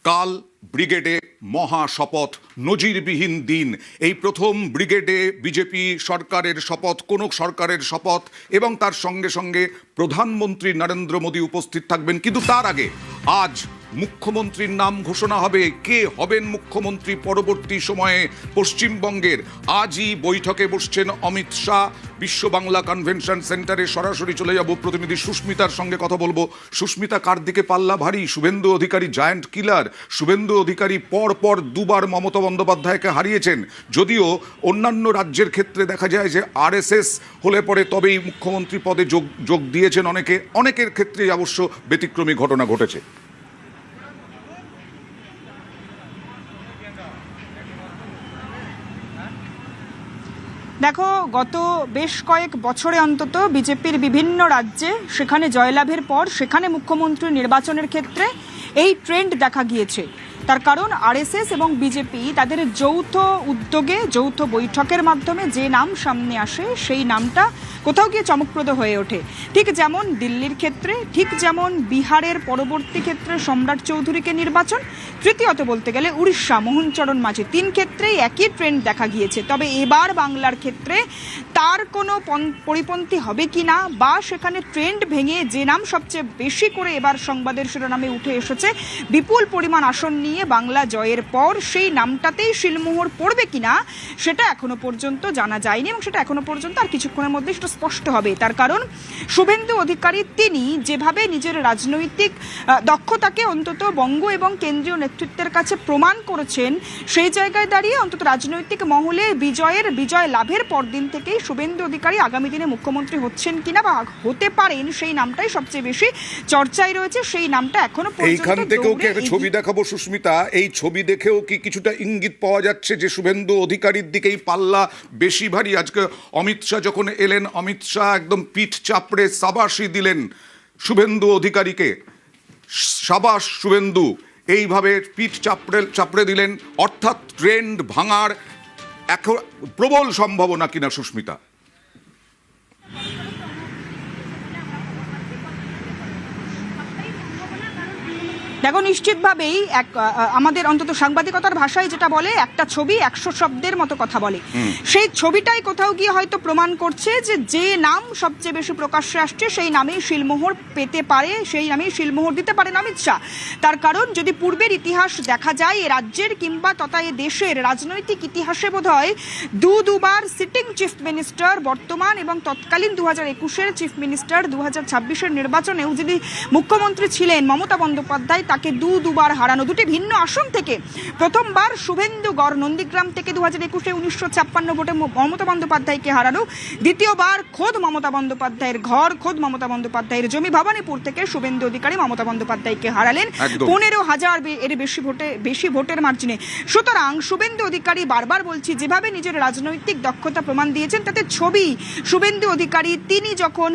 কাল ব্রিগেডে মহা শপথ, নজিরবিহীন দিন। এই প্রথম ব্রিগেডে বিজেপি সরকারের শপথ, কোন সরকারের শপথ, এবং তার সঙ্গে সঙ্গে প্রধানমন্ত্রী নরেন্দ্র মোদী উপস্থিত থাকবেন। কিন্তু তার আগে আজ মুখ্যমন্ত্রীর নাম ঘোষণা হবে। কে হবেন মুখ্যমন্ত্রী পরবর্তী সময়ে পশ্চিমবঙ্গের? আজই বৈঠকে বসছেন অমিত শাহ। বিশ্ব বাংলা কনভেনশন সেন্টারে সরাসরি চলে যাব, প্রতিনিধি সুস্মিতার সঙ্গে কথা বলবো। সুস্মিতা, কার দিকে পাল্লা ভারী? Suvendu Adhikari giant killer. শুভেন্দু অধিকারী পর দুবার মমতা বন্দ্যোপাধ্যায়কে হারিয়েছেন, যদিও অন্যান্য রাজ্যের ক্ষেত্রে দেখা যায় যে আরএসএস হলে পরে তবেই মুখ্যমন্ত্রী পদে যোগ দিয়েছেন অনেকের ক্ষেত্রেই অবশ্য ব্যতিক্রমী ঘটনা ঘটেছে। দেখো, গত বেশ কয়েক বছরে অন্তত বিজেপির বিভিন্ন রাজ্যে সেখানে জয়লাভের পর সেখানে মুখ্যমন্ত্রী নির্বাচনের ক্ষেত্রে এই ট্রেন্ড দেখা গিয়েছে। তার কারণ আরএসএস এবং বিজেপি তাদের যৌথ উদ্যোগে, যৌথ বৈঠকের মাধ্যমে যে নাম সামনে আসে সেই নামটা কোথাও গিয়ে চমকপ্রদ হয়ে ওঠে। ঠিক যেমন দিল্লির ক্ষেত্রে, ঠিক যেমন বিহারের পরবর্তী ক্ষেত্রে সম্রাট চৌধুরীকে নির্বাচন, তৃতীয়ত বলতে গেলে উড়িষ্যা মোহনচরণ মাঝি, 3 ক্ষেত্রেই একই ট্রেন্ড দেখা গিয়েছে। তবে এবার বাংলার ক্ষেত্রে তার কোনো পরিপন্থী হবে কি না, বা সেখানে ট্রেন্ড ভেঙে যে নাম সবচেয়ে বেশি করে এবার সংবাদের শিরোনামে উঠে এসেছে, বিপুল পরিমাণ আসন নিয়ে বাংলা জয়ের পর সেই নামটাতেই শিলমোহর পড়বে কিনা সেটা এখনো পর্যন্ত জানা যায়নি, এবং সেটা এখনো পর্যন্ত আর কিছুক্ষণের মধ্যে সেটা স্পষ্ট হবে। তার কারণ শুভেন্দু অধিকারী তিনি যেভাবে নিজের রাজনৈতিক দক্ষতাকে অন্তত বঙ্গ এবং কেন্দ্রীয় নেতৃত্বের কাছে প্রমাণ করেছেন, সেই জায়গায় দাঁড়িয়ে অন্তত রাজনৈতিক মহলে বিজয় লাভের পরদিন থেকেই শুভেন্দু অধিকারী আগামী দিনে মুখ্যমন্ত্রী হচ্ছেন কিনা বা হতে পারেন সেই নামটাই সবচেয়ে বেশি চর্চায় রয়েছে। সেই নামটা এখনো পর্যন্ত এইখান থেকেও কি একটা ছবি দেখাবো সুস্মিতা? এই ছবি দেখেও কি কিছুটা ইঙ্গিত পাওয়া যাচ্ছে যে শুভেন্দু অধিকারীর দিকেই পাল্লা বেশি ভারী? আজকে অমিত শাহ যখন এলেন, অমিত শাহ একদম পিঠ চাপড়ে সাবাসি দিলেন শুভেন্দু অধিকারীকে। সাবাস শুভেন্দু, এইভাবে পিঠ চাপড়ে দিলেন। অর্থাৎ ট্রেন্ড ভাঙার এখন প্রবল সম্ভাবনা কিনা সুস্মিতা? দেখো, নিশ্চিতভাবেই আমাদের অন্তত সাংবাদিকতার ভাষায় যেটা বলে, একটা ছবি 100 শব্দের মতো কথা বলে। সেই ছবিটাই কোথাও গিয়ে হয়তো প্রমাণ করছে যে নাম সবচেয়ে বেশি প্রকাশ্যে আসছে সেই নামেই শিলমোহর পেতে পারে, সেই নামেই শিলমোহর দিতে পারেন অমিত শাহ। তার কারণ যদি পূর্বের ইতিহাস দেখা যায়, এ রাজ্যের কিংবা তথা এ দেশের রাজনৈতিক ইতিহাসে বোধহয় দুবার সিটিং চিফ মিনিস্টার, বর্তমান এবং তৎকালীন 2021-এর চিফ মিনিস্টার, 2026-এর নির্বাচনেও যিনি মুখ্যমন্ত্রী ছিলেন মমতা বন্দ্যোপাধ্যায়, তাকে দুবার হারানো, দুটি ভিন্ন আসন থেকে। প্রথমবার শুভেন্দুগড় নন্দীগ্রাম থেকে 2021-এ 1956 ভোটে মমতা বন্দ্যোপাধ্যায়কে হারানো। দ্বিতীয়বার খোদ মমতা বন্দ্যোপাধ্যায়ের ঘর, খোদ মমতা বন্দ্যোপাধ্যায়ের জমি ভবানীপুর থেকে শুভেন্দু অধিকারী মমতা বন্দ্যোপাধ্যায়কে হারালেন 15,000 এর বেশি ভোটের মার্জিনে। সুতরাং শুভেন্দু অধিকারী, বারবার বলছি, যেভাবে নিজের রাজনৈতিক দক্ষতা প্রমাণ দিয়েছেন, তাতে ছবি শুভেন্দু অধিকারী তিনি যখন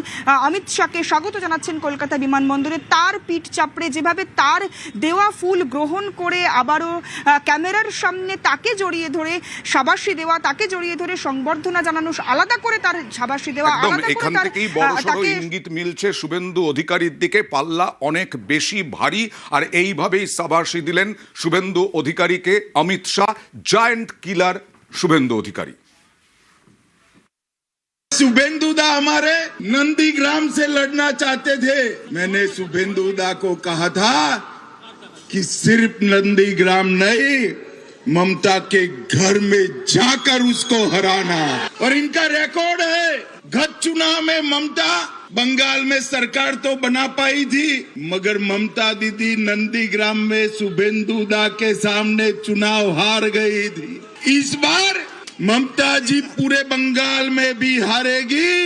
অমিত শাহকে স্বাগত জানাচ্ছেন কলকাতা বিমানবন্দরে, তার পিঠ চাপড়ে যেভাবে তার দেওয়া ফুল গ্রহণ করে আবারও ক্যামেরার সামনে তাকে জড়িয়ে ধরে সাবাসী দেওয়া, তাকে জড়িয়ে ধরে সংবর্ধনা জানানো, আলাদা করে তার সাবাসী দেওয়া, আলাদা করে এখান থেকেই বড়সড় ইঙ্গিত মিলছে শুভেন্দু অধিকারীর দিকে পাল্লা অনেক বেশি ভারী। আর এইভাবেই সাবাসী দিলেন শুভেন্দু অধিকারীকে অমিত শাহ, জায়ান্ট কিলার শুভেন্দু অধিকারী। शुभेंदु दा हमारे नंदीग्राम से लड़ना चाहते थे। मैंने शुभेंदु दा को कहा था कि सिर्फ नंदीग्राम नहीं, ममता के घर में जाकर उसको हराना। और इनका रिकॉर्ड है, गत चुनाव में ममता बंगाल में सरकार तो बना पाई थी, मगर ममता दीदी नंदीग्राम में शुभेंदु दा के सामने चुनाव हार गई थी। इस बार ममता जी पूरे बंगाल में भी हारेगी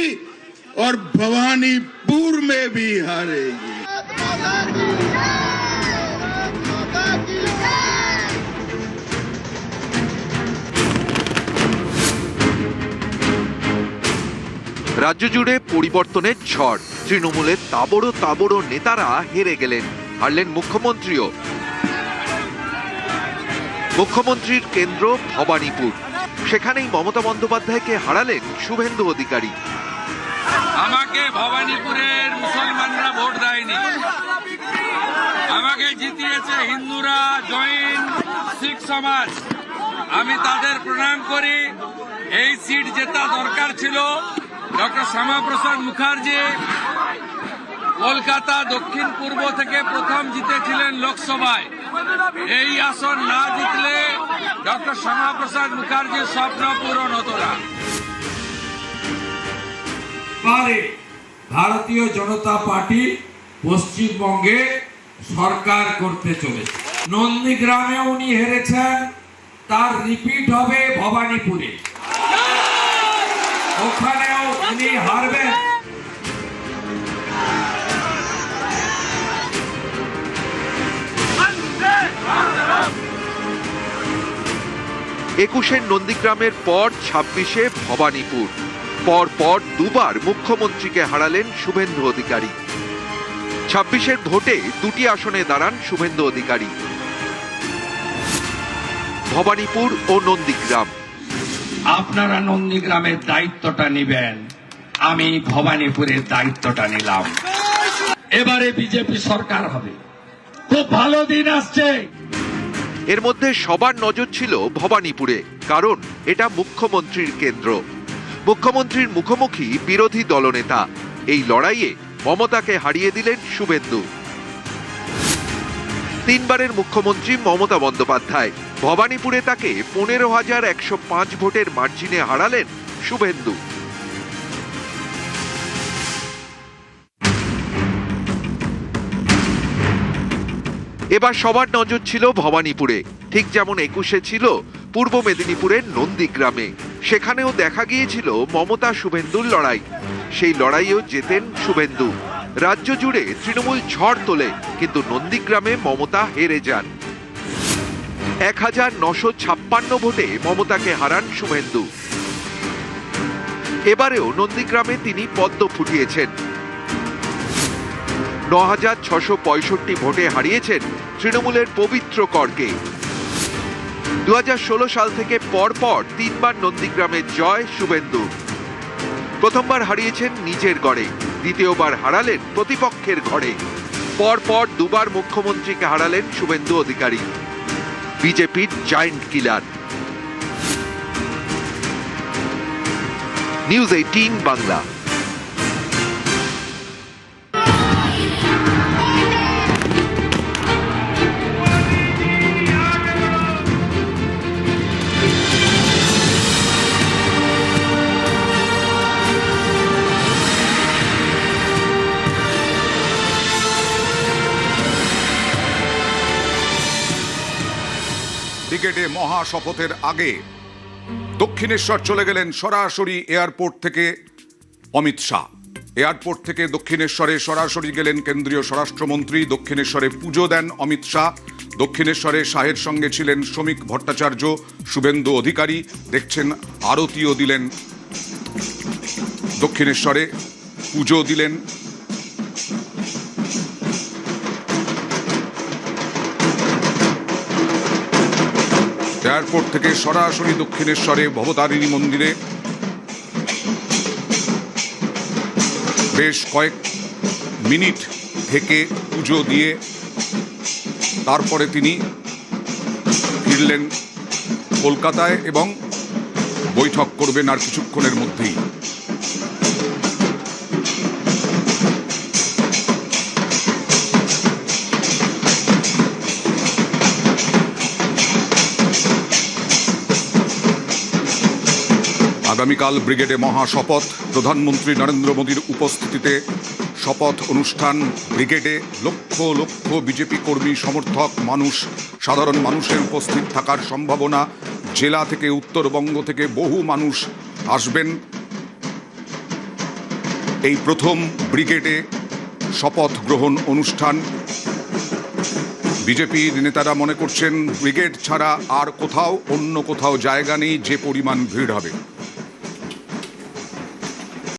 और भवानीपुर में भी हारेगी। রাজ্য জুড়ে পরিবর্তনের ঝড়। তৃণমূলের তাবড়ো নেতারা হেরে গেলেন, হারলেন মুখ্যমন্ত্রীও। মুখ্যমন্ত্রীর কেন্দ্র ভবানীপুর, সেখানেই মমতা বন্দ্যোপাধ্যায়কে হারালেন শুভেন্দু অধিকারী। আমাকে ভবানীপুরের মুসলমানরা ভোট দেয়নি, আমাকে জিতিয়েছে হিন্দুরা, জৈন, শিখ সমাজ। আমি তাদের প্রণাম করি। এই সিট জেতা দরকার ছিল। ডক্টর শ্যামাপ্রসাদ মুখার্জি কলকাতা দক্ষিণ পূর্ব থেকে প্রথম জিতেছিলেন লোকসভায়। এই আসন না জিতলে ডক্টর শ্যামাপ্রসাদ মুখার্জির স্বপ্ন পূরণ হতো না। ভারতীয় জনতা পার্টি পশ্চিমবঙ্গে সরকার করতে চলেছে। নন্দীগ্রামে উনি হেরেছেন, তার রিপিট হবে ভবানীপুরে, ওখানেও উনি হারবেন। একুশের নন্দীগ্রামের পর 26-এ ভবানীপুর। পর পর দুবার মুখ্যমন্ত্রীকে হারালেন শুভেন্দু অধিকারী। 26-এর ভোটে দুটি আসনে দাঁড়ান শুভেন্দু অধিকারী, ভবানীপুর ও নন্দীগ্রাম। আপনারা নন্দীগ্রামের দায়িত্বটা নেবেন, আমি ভবানীপুরের দায়িত্বটা নিলাম। এবারে বিজেপি সরকার হবে, খুব ভালো দিন আসছে। এর মধ্যে সবার নজর ছিল ভবানীপুরে, কারণ এটা মুখ্যমন্ত্রীর কেন্দ্র। মুখ্যমন্ত্রীর মুখোমুখি বিরোধী দলনেতা। এই লড়াইয়ে মমতাকে হারিয়ে দিলেন শুভেন্দু। তিনবারের মুখ্যমন্ত্রী মমতা বন্দ্যোপাধ্যায় ভবানীপুরে তাকে 15,105 ভোটের মার্জিনে হারালেন শুভেন্দু। এবার সবার নজর ছিল ভবানীপুরে, ঠিক যেমন 21-এ ছিল পূর্ব মেদিনীপুরের নন্দীগ্রামে। সেখানেও দেখা গিয়েছিল মমতা শুভেন্দুর লড়াই। সেই লড়াইয়েও জেতেন শুভেন্দু। রাজ্য জুড়ে তৃণমূল ঝড় তোলে, কিন্তু নন্দীগ্রামে মমতা হেরে যান। 1,956 ভোটে মমতাকে হারান শুভেন্দু। এবারেও নন্দীগ্রামে তিনি পদ্ম ফুটিয়েছেন। 9,665 ভোটে হারিয়েছেন তৃণমূলের পবিত্র করকে। 2016 সাল থেকে পরপর তিনবার নন্দীগ্রামে জয় শুভেন্দু। প্রথমবার হারিয়েছেন নিজের গড়ে, দ্বিতীয়বার হারালেন প্রতিপক্ষের ঘরে। পরপর দুবার মুখ্যমন্ত্রীকে হারালেন শুভেন্দু অধিকারী, বিজেপির জায়েন্ট কিলার। নিউজ 18 বাংলা। ব্রিগেডে মহাশপথের আগে দক্ষিণেশ্বর চলে গেলেন সরাসরি এয়ারপোর্ট থেকে অমিত শাহ। এয়ারপোর্ট থেকে দক্ষিণেশ্বরে সরাসরি গেলেন কেন্দ্রীয় স্বরাষ্ট্রমন্ত্রী। দক্ষিণেশ্বরে পুজো দেন অমিত শাহ। দক্ষিণেশ্বরে শাহের সঙ্গে ছিলেন শ্রমিক ভট্টাচার্য, শুভেন্দু অধিকারী। দেখছেন আরতিও দিলেন দক্ষিণেশ্বরে, পুজো দিলেন। এয়ারপোর্ট থেকে সরাসরি দক্ষিণেশ্বরে ভবতারিণী মন্দিরে বেশ কয়েক মিনিট থেকে পুজো দিয়ে তারপরে তিনি ফিরলেন কলকাতায় এবং বৈঠক করবেন আর কিছুক্ষণের মধ্যেই। আগামীকাল ব্রিগেডে মহাশপথ। প্রধানমন্ত্রী নরেন্দ্র মোদীর উপস্থিতিতে শপথ অনুষ্ঠান। ব্রিগেডে লক্ষ লক্ষ বিজেপি কর্মী, সমর্থক, মানুষ, সাধারণ মানুষের উপস্থিত থাকার সম্ভাবনা। জেলা থেকে, উত্তরবঙ্গ থেকে বহু মানুষ আসবেন। এই প্রথম ব্রিগেডে শপথ গ্রহণ অনুষ্ঠান। বিজেপির নেতারা মনে করছেন ব্রিগেড ছাড়া আর কোথাও অন্য কোথাও জায়গা নেই যে পরিমাণ ভিড় হবে।